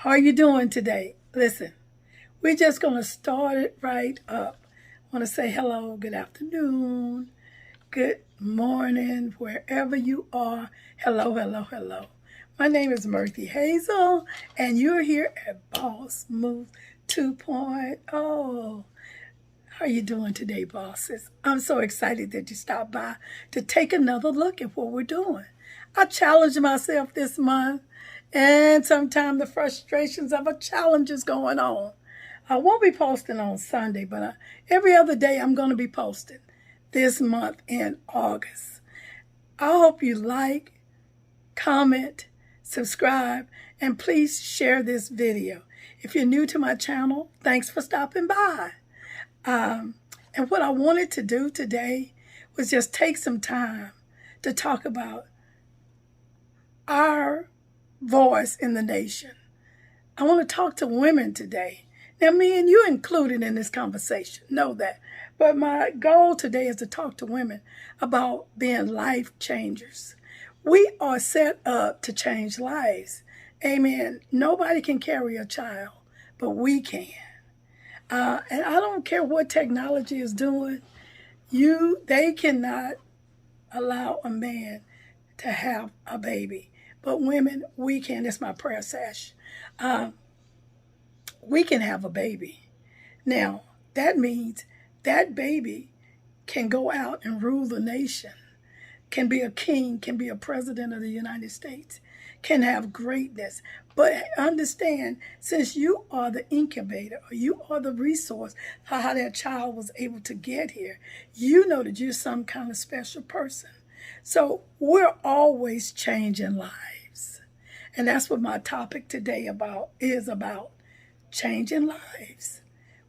How are you doing today? Listen, we're just going to start it right up. I want to say hello, good afternoon, good morning, wherever you are. Hello, hello, hello. My name is Murphy Hazel, and you're here at Boss Move 2.0. How are you doing today, bosses? I'm so excited that you stopped by to take another look at what we're doing. I challenged myself this month, and sometimes the frustrations of a challenge is going on. I won't be posting on Sunday, but every other day I'm going to be posting this month in August. I hope you like, comment, subscribe, and please share this video. If you're new to my channel, thanks for stopping by. And what I wanted to do today was just take some time to talk about our voice in the nation. I want to talk to women today. Now, me and you included in this conversation, know that. But my goal today is to talk to women about being life changers. We are set up to change lives. Amen. Nobody can carry a child, but we can. And I don't care what technology is doing. They cannot allow a man to have a baby. But women, we can. That's my prayer sash. We can have a baby. Now, that means that baby can go out and rule the nation, can be a king, can be a president of the United States, can have greatness. But understand, since you are the incubator, or you are the resource for how that child was able to get here, you know that you're some kind of special person. So we're always changing lives. And that's what my topic today is about, changing lives.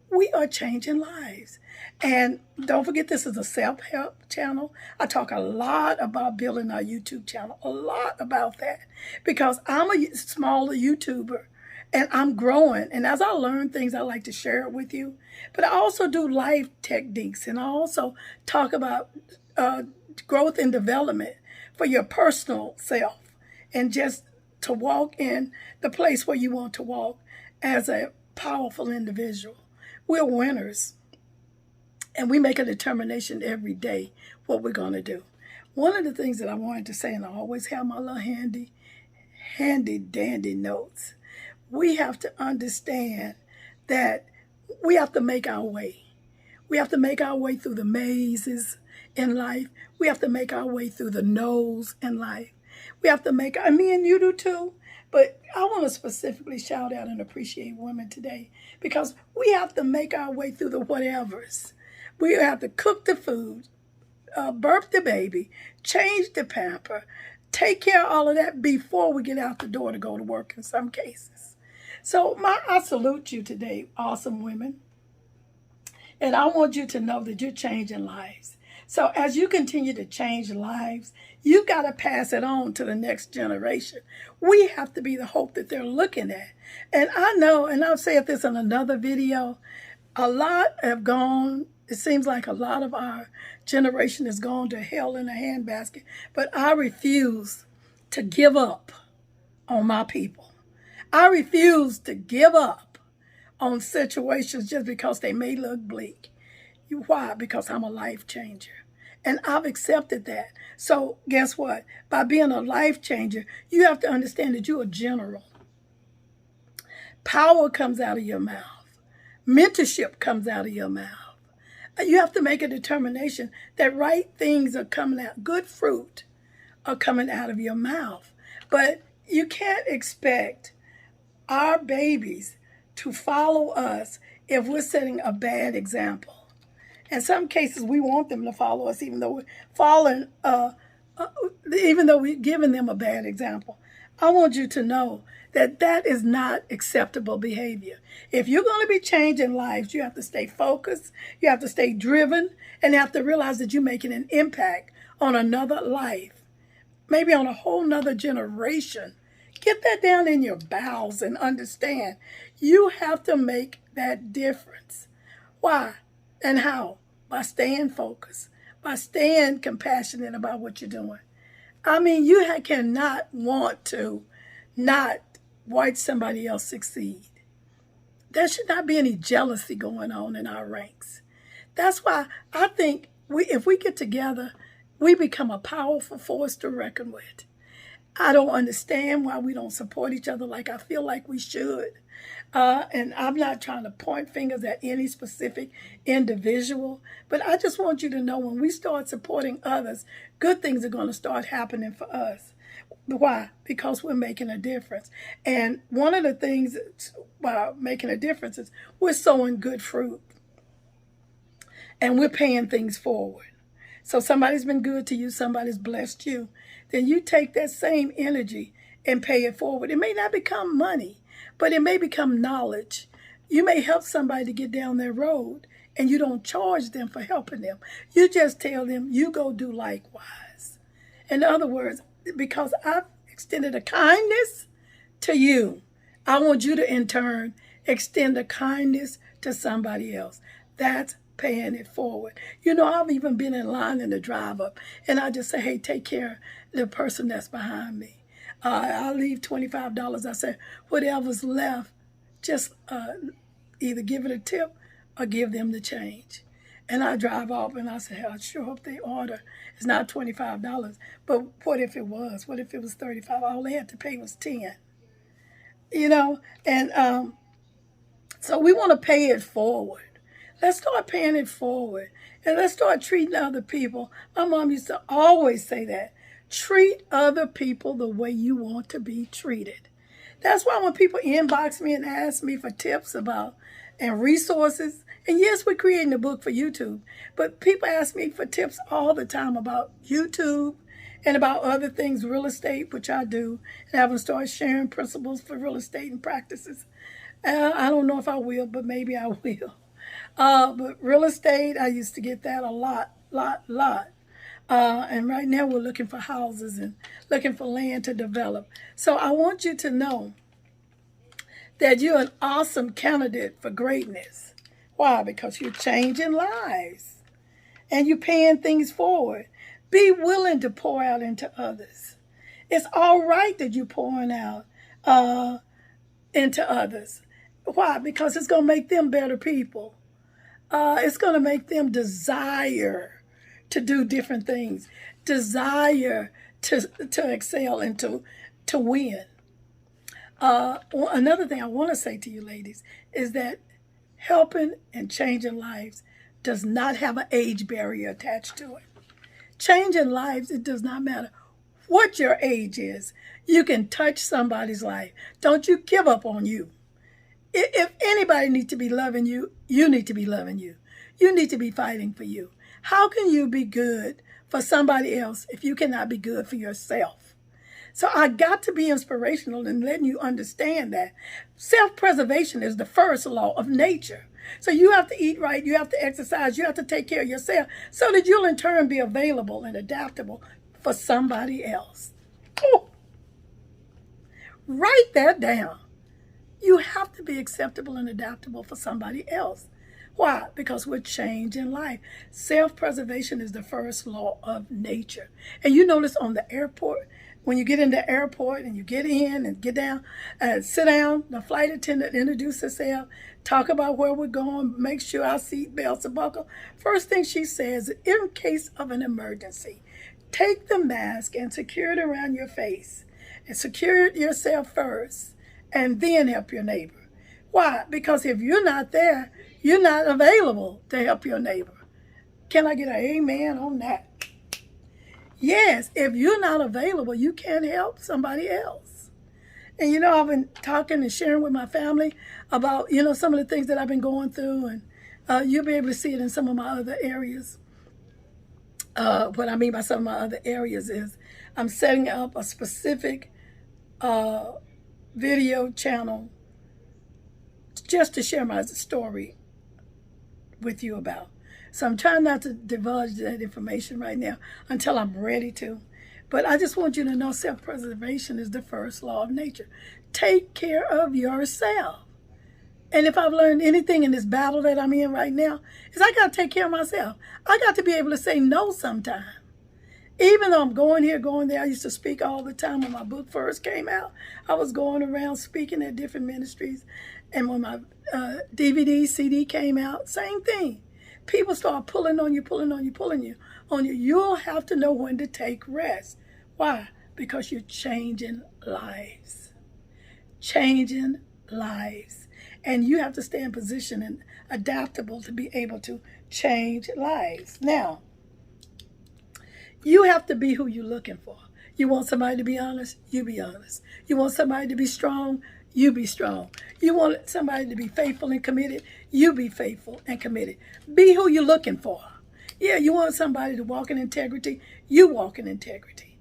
We are changing lives. And don't forget, this is a self-help channel. I talk a lot about building our YouTube channel, a lot about that, because I'm a smaller YouTuber and I'm growing. And as I learn things, I like to share it with you. But I also do life techniques, and I also talk about growth and development for your personal self, and just to walk in the place where you want to walk as a powerful individual. We're winners, and we make a determination every day what we're going to do. One of the things that I wanted to say, and I always have my little handy dandy notes, we have to understand that we have to make our way. We have to make our way through the mazes in life. We have to make our way through the no's in life. We have to me and you do too. But I want to specifically shout out and appreciate women today, because we have to make our way through the whatevers. We have to cook the food, birth the baby, change the pamper, take care of all of that before we get out the door to go to work in some cases. So I salute you today, awesome women. And I want you to know that you're changing lives. So as you continue to change lives, you got to pass it on to the next generation. We have to be the hope that they're looking at. And I know, and I'll say this in another video, a lot have gone, it seems like a lot of our generation has gone to hell in a handbasket, but I refuse to give up on my people. I refuse to give up on situations just because they may look bleak. Why? Because I'm a life changer. And I've accepted that. So guess what? By being a life changer, you have to understand that you're a general. Power comes out of your mouth. Mentorship comes out of your mouth. You have to make a determination that right things are coming out. Good fruit are coming out of your mouth. But you can't expect our babies to follow us if we're setting a bad example. In some cases, we want them to follow us, even though we're giving them a bad example. I want you to know that that is not acceptable behavior. If you're going to be changing lives, you have to stay focused, you have to stay driven, and you have to realize that you're making an impact on another life, maybe on a whole nother generation. Get that down in your bowels and understand you have to make that difference. Why and how? By staying focused, by staying compassionate about what you're doing. I mean, you cannot want to not watch somebody else succeed. There should not be any jealousy going on in our ranks. That's why I think if we get together, we become a powerful force to reckon with. I don't understand why we don't support each other like I feel like we should. And I'm not trying to point fingers at any specific individual, but I just want you to know when we start supporting others, good things are going to start happening for us. Why? Because we're making a difference. And one of the things about making a difference is we're sowing good fruit and we're paying things forward. So somebody's been good to you, somebody's blessed you. Then you take that same energy and pay it forward. It may not become money, but it may become knowledge. You may help somebody to get down their road and you don't charge them for helping them. You just tell them, you go do likewise. In other words, because I've extended a kindness to you, I want you to in turn extend a kindness to somebody else. That's paying it forward. You know, I've even been in line in the drive up and I just say, hey, take care of the person that's behind me. I'll leave $25. I say, whatever's left, just either give it a tip or give them the change. And I drive off and I say, I sure hope they order. It's not $25. But what if it was? What if it was $35? All they had to pay was $10. You know, and so we want to pay it forward. Let's start paying it forward. And let's start treating other people. My mom used to always say that. Treat other people the way you want to be treated. That's why when people inbox me and ask me for tips about and resources, and yes, we're creating a book for YouTube, but people ask me for tips all the time about YouTube and about other things, real estate, which I do, and I haven't started sharing principles for real estate and practices. I don't know if I will, but maybe I will. But real estate, I used to get that a lot. And right now we're looking for houses and looking for land to develop. So I want you to know that you're an awesome candidate for greatness. Why? Because you're changing lives and you're paying things forward. Be willing to pour out into others. It's all right that you're pouring out into others. Why? Because it's going to make them better people. It's going to make them desire to do different things, desire to excel and to win. Another thing I want to say to you ladies is that helping and changing lives does not have an age barrier attached to it. Changing lives, it does not matter what your age is. You can touch somebody's life. Don't you give up on you. If anybody needs to be loving you, you need to be loving you. You need to be fighting for you. How can you be good for somebody else if you cannot be good for yourself? So I got to be inspirational in letting you understand that self-preservation is the first law of nature. So you have to eat right, you have to exercise, you have to take care of yourself so that you'll in turn be available and adaptable for somebody else. Oh, write that down. You have to be acceptable and adaptable for somebody else. Why? Because we're changing life. Self-preservation is the first law of nature. And you notice on the airport, when you get in the airport and you get in and get down and sit down, the flight attendant introduces herself, talk about where we're going, make sure our seat belts are buckled. First thing she says, in case of an emergency, take the mask and secure it around your face and secure it yourself first and then help your neighbor. Why? Because if you're not there, you're not available to help your neighbor. Can I get an amen on that? Yes, if you're not available, you can't help somebody else. And you know, I've been talking and sharing with my family about, you know, some of the things that I've been going through, and you'll be able to see it in some of my other areas. What I mean by some of my other areas is I'm setting up a specific video channel just to share my story with you about. So I'm trying not to divulge that information right now until I'm ready to. But I just want you to know self-preservation is the first law of nature. Take care of yourself. And if I've learned anything in this battle that I'm in right now, is I got to take care of myself. I got to be able to say no sometime. Even though I'm going here, going there, I used to speak all the time when my book first came out. I was going around speaking at different ministries. And when my DVD, CD came out, same thing. People start pulling on you, pulling on you, pulling you on you. You'll have to know when to take rest. Why? Because you're changing lives. Changing lives. And you have to stay in position and adaptable to be able to change lives. Now, you have to be who you're looking for. You want somebody to be honest? You be honest. You want somebody to be strong? You be strong. You want somebody to be faithful and committed? You be faithful and committed. Be who you're looking for. Yeah, you want somebody to walk in integrity? You walk in integrity.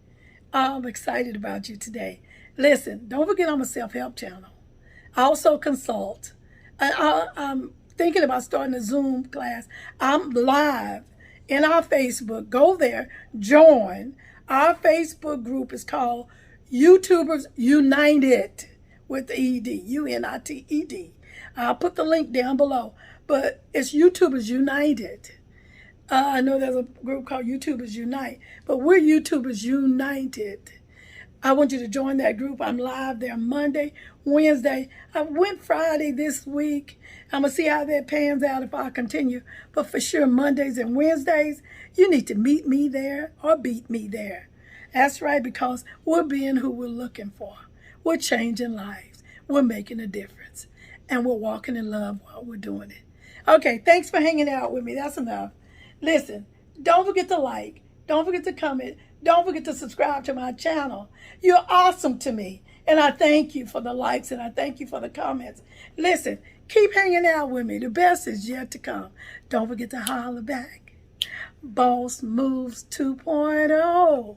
I'm excited about you today. Listen, don't forget I'm a self-help channel. I also consult. I'm thinking about starting a Zoom class. I'm live in our Facebook. Go there, join. Our Facebook group is called YouTubers United with the ED, UNITED. I'll put the link down below, but it's YouTubers United. I know there's a group called YouTubers Unite, but we're YouTubers United. I want you to join that group. I'm live there Monday, Wednesday. I went Friday this week. I'm going to see how that pans out if I continue. But for sure, Mondays and Wednesdays, you need to meet me there or beat me there. That's right, because we're being who we're looking for. We're changing lives. We're making a difference. And we're walking in love while we're doing it. Okay, thanks for hanging out with me. That's enough. Listen, don't forget to like. Don't forget to comment. Don't forget to subscribe to my channel. You're awesome to me. And I thank you for the likes and I thank you for the comments. Listen, keep hanging out with me. The best is yet to come. Don't forget to holler back. Boss Moves 2.0.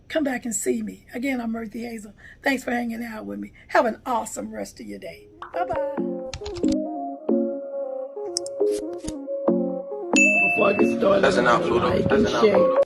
Come back and see me. Again, I'm Murthy Hazel. Thanks for hanging out with me. Have an awesome rest of your day. Bye-bye. Before I get started, like and share.